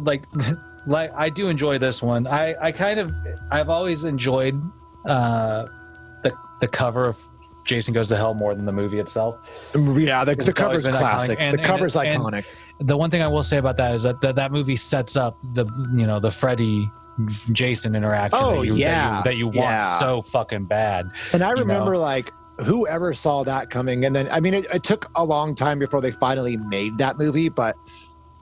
I do enjoy this one. I've always enjoyed the cover of Jason Goes to Hell more than the movie itself. Yeah, the cover's classic. The cover's iconic. The one thing I will say about that is that movie sets up the Freddy Jason interaction that you want so fucking bad. And I remember like whoever saw that coming, and then I mean it took a long time before they finally made that movie, but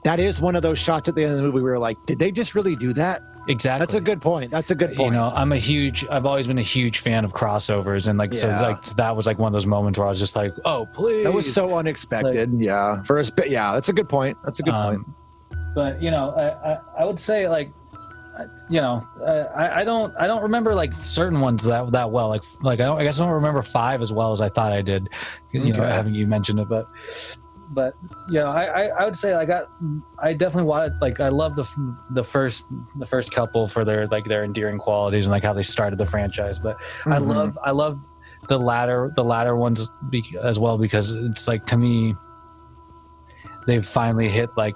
that is one of those shots at the end of the movie where we're like, did they just really do that? Exactly. That's a good point. You know, I've always been a huge fan of crossovers, and like so like that was like one of those moments where I was just like, oh please. That was so unexpected. Like, that's a good point. That's a good point. But you know, I would say like, you know, I don't remember like certain ones that well. I guess I don't remember 5 as well as I thought I did. You know, having you mentioned it, but you know, I would say I definitely wanted, like, I love the first couple for their endearing qualities and like how they started the franchise, but I love the latter ones as well, because it's like, to me, they've finally hit like,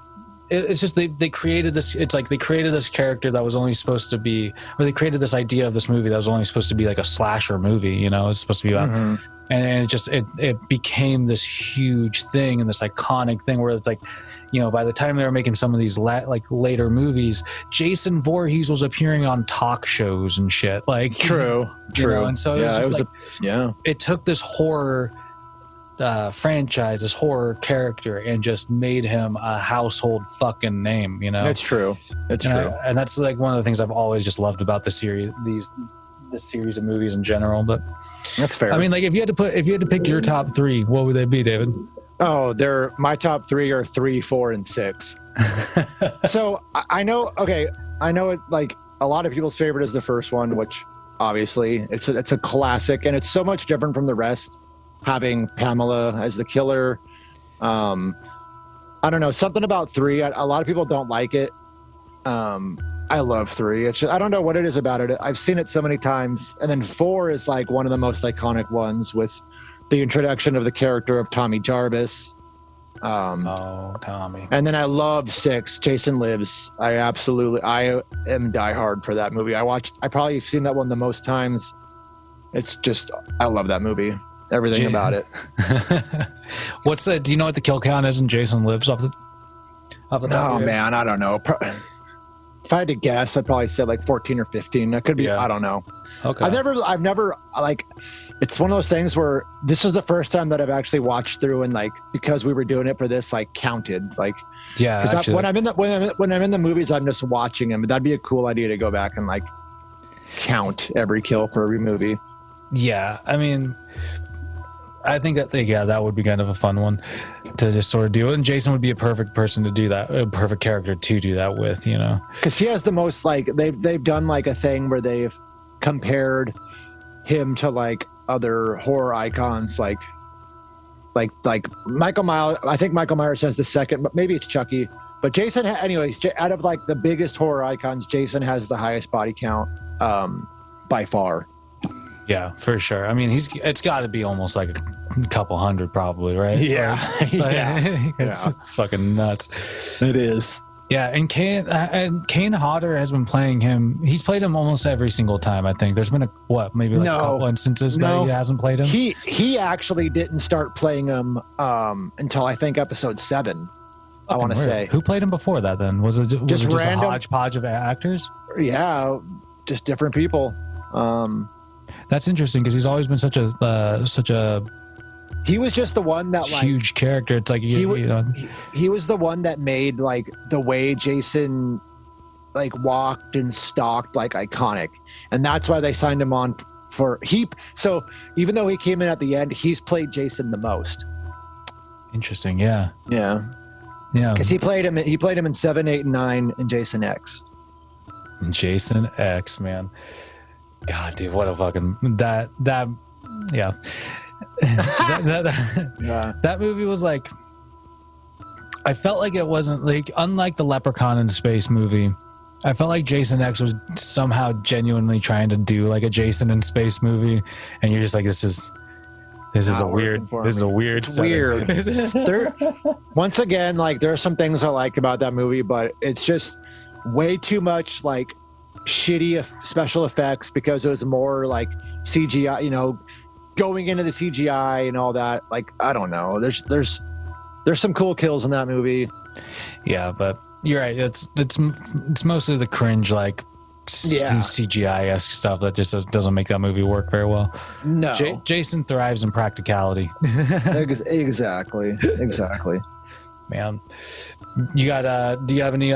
it's just they created this. It's like they created this character that was only supposed to be, or they created this idea of this movie that was only supposed to be like a slasher movie. You know, it's supposed to be about, and it became this huge thing and this iconic thing where it's like, you know, by the time they were making some of these later movies, Jason Voorhees was appearing on talk shows and shit. Like true, you know? And so it took this horror franchise, this horror character, and just made him a household fucking name, you know. That's true. And that's like one of the things I've always just loved about the series, this series of movies in general. But That's fair. I mean, like if you had to pick your top three, what would they be, David? Oh, my top three are 3, 4, and 6. So I know. Okay, I know it. Like a lot of people's favorite is the first one, which obviously it's a classic, and it's so much different from the rest. Having Pamela as the killer, I don't know, something about 3. A lot of people don't like it. I love 3. It's just, I don't know what it is about it. I've seen it so many times, and then 4 is like one of the most iconic ones with the introduction of the character of Tommy Jarvis. Tommy. And then I love 6, Jason Lives. I am diehard for that movie. I probably seen that one the most times. It's just, I love that movie. Everything about it. What's that? Do you know what the kill count is in Jason Lives off the top? Oh man, I don't know. If I had to guess, I'd probably say like 14 or 15. That could be, I don't know. Okay. I've never like, it's one of those things where this is the first time that I've actually watched through and like, because we were doing it for this, like counted, like, yeah. Because when I'm in the movies, I'm just watching them. That'd be a cool idea to go back and like count every kill for every movie. Yeah. I mean, I think that would be kind of a fun one to just sort of do. And Jason would be a perfect person to do that, a perfect character to do that with, you know, because he has the most, like, they've done like a thing where they've compared him to like other horror icons, like Michael Myers. I think Michael Myers has the second, but maybe it's Chucky. But Jason, anyways, out of like the biggest horror icons, Jason has the highest body count by far. Yeah, for sure. I mean, it's got to be almost like a couple hundred, probably, right? Yeah, it's fucking nuts. It is. Yeah, and Kane Hodder has been playing him. He's played him almost every single time. I think there's been a couple instances that he hasn't played him. He actually didn't start playing him until I think episode 7. I want to say. Who played him before that? Then was it just random, a hodgepodge of actors? Yeah, just different people. That's interesting because he's always been such a. He was just the one that like huge character. It's like he was the one that made like the way Jason like walked and stalked like iconic, and that's why they signed him on for So even though he came in at the end, he's played Jason the most. Interesting. Yeah. Yeah. Because he played him in 7, 8, and 9, and Jason X. Jason X, man. God, dude, what a fucking that yeah. That movie was like, I felt like it wasn't like, unlike the Leprechaun in Space movie, I felt like Jason X was somehow genuinely trying to do like a Jason in Space movie, and you're just like, this is a weird it's weird. Once again, like there are some things I like about that movie, but it's just way too much like shitty special effects because it was more like CGI, you know, going into the CGI and all that. Like, I don't know. There's some cool kills in that movie. Yeah, but you're right. It's mostly the cringe, like CGI-esque stuff that just doesn't make that movie work very well. No. Jason thrives in practicality. Exactly. Man, you got? Do you have any?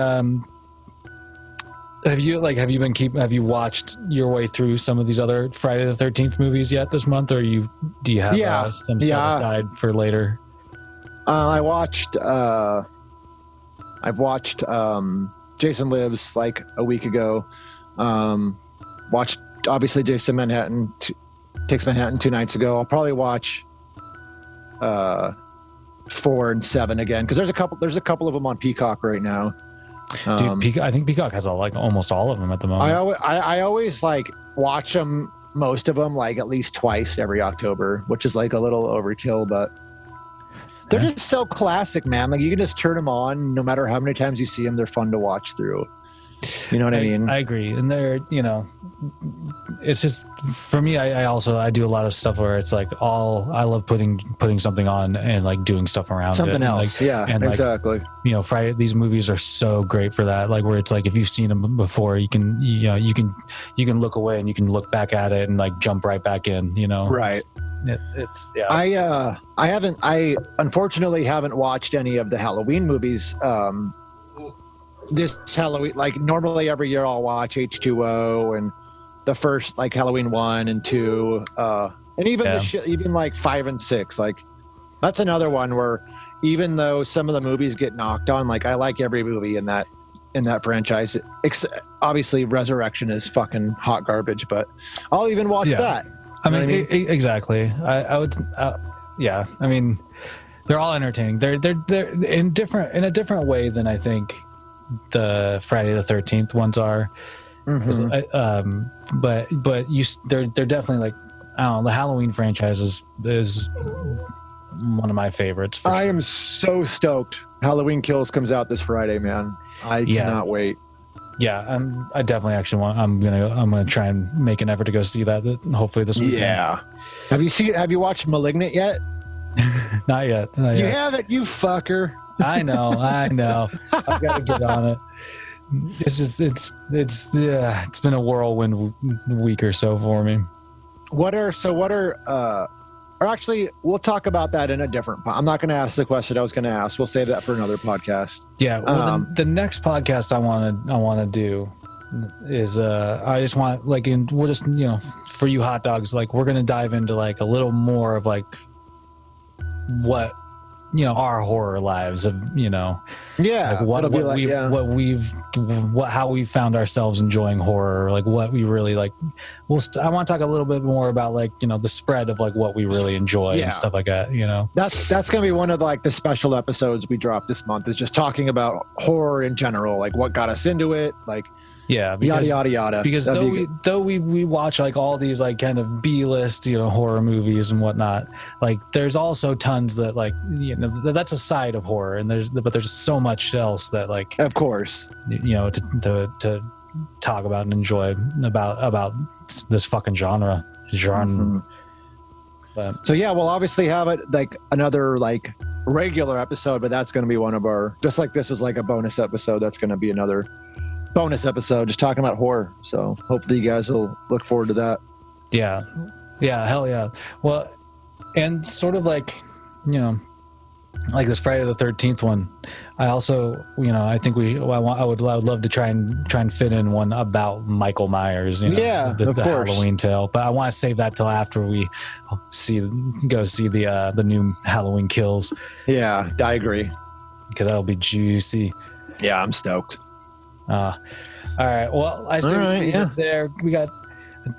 Have you watched your way through some of these other Friday the 13th movies yet this month, or do you have some set aside for later? I've watched Jason Lives like a week ago. Watched obviously Jason Takes Manhattan 2 nights ago. I'll probably watch 4 and 7 again because there's a couple of them on Peacock right now. Dude, I think Peacock has like almost all of them at the moment. I always like watch them, most of them, like at least twice every October, which is like a little overkill, but they're just so classic, man. Like you can just turn them on, no matter how many times you see them, they're fun to watch through. You know what I mean? I agree. And they're, you know, it's just, for me, I do a lot of stuff where it's like I love putting something on and like doing stuff around something it. else. And exactly. You know, Friday, these movies are so great for that. Like where it's like, if you've seen them before, you can look away and you can look back at it and like jump right back in, you know? Right. It's yeah. I unfortunately haven't watched any of the Halloween movies. This Halloween, like normally every year I'll watch H2O and the first like Halloween 1 and 2. And even even like 5 and 6, like that's another one where even though some of the movies get knocked on, like I like every movie in that franchise. Obviously, Resurrection is fucking hot garbage, but I'll even watch that. I mean, exactly. I would, yeah. I mean, they're all entertaining. They're in a different way than I think the Friday the 13th ones are. Mm-hmm. But they're definitely like, I don't know. The Halloween franchise is one of my favorites. I am so stoked. Halloween Kills comes out this Friday, man. I cannot wait. Yeah, I definitely actually I'm gonna try and make an effort to go see that. Hopefully this weekend. Yeah. Have you watched Malignant yet? Not yet. You haven't, you fucker. I know. I've got to get on it. It's been a whirlwind week or so for me. Or actually, we'll talk about that in a different. I'm not going to ask the question I was going to ask. We'll save that for another podcast. Yeah. Well, the next podcast I want to do is I just want we'll just for you hot dogs, like we're going to dive into like a little more of like what our horror lives of like how we found ourselves enjoying horror, like what we really like. I want to talk a little bit more about like the spread of like what we really enjoy and stuff like that. That's gonna be one of like the special episodes we drop this month, is just talking about horror in general, like what got us into it, like because, yada yada. Because though we watch like all these like kind of B-list horror movies and whatnot, like there's also tons that like that's a side of horror, and there's so much else that like of course to talk about and enjoy about this fucking genre. Mm-hmm. But, so yeah, we'll obviously have it like another like regular episode, but that's going to be one of our, just like this is like a bonus episode, that's going to be another bonus episode just talking about horror. So hopefully you guys will look forward to that. Yeah, hell yeah. Well, and sort of like like this Friday the 13th one, I also I think I would love to try and fit in one about Michael Myers, the Halloween tale, but I want to save that till after we go see the new Halloween Kills. Yeah, I agree, because that'll be juicy. Yeah, I'm stoked. All right. Well, I see there. We got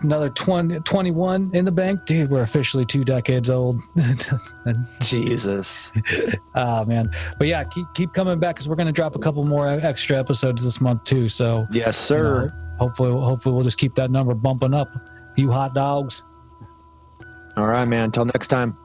another 21 in the bank. Dude, we're officially 2 decades old. Jesus. Man. But yeah, keep coming back, because we're going to drop a couple more extra episodes this month too. So yes, sir. Hopefully we'll just keep that number bumping up. You hot dogs. All right, man. Till next time.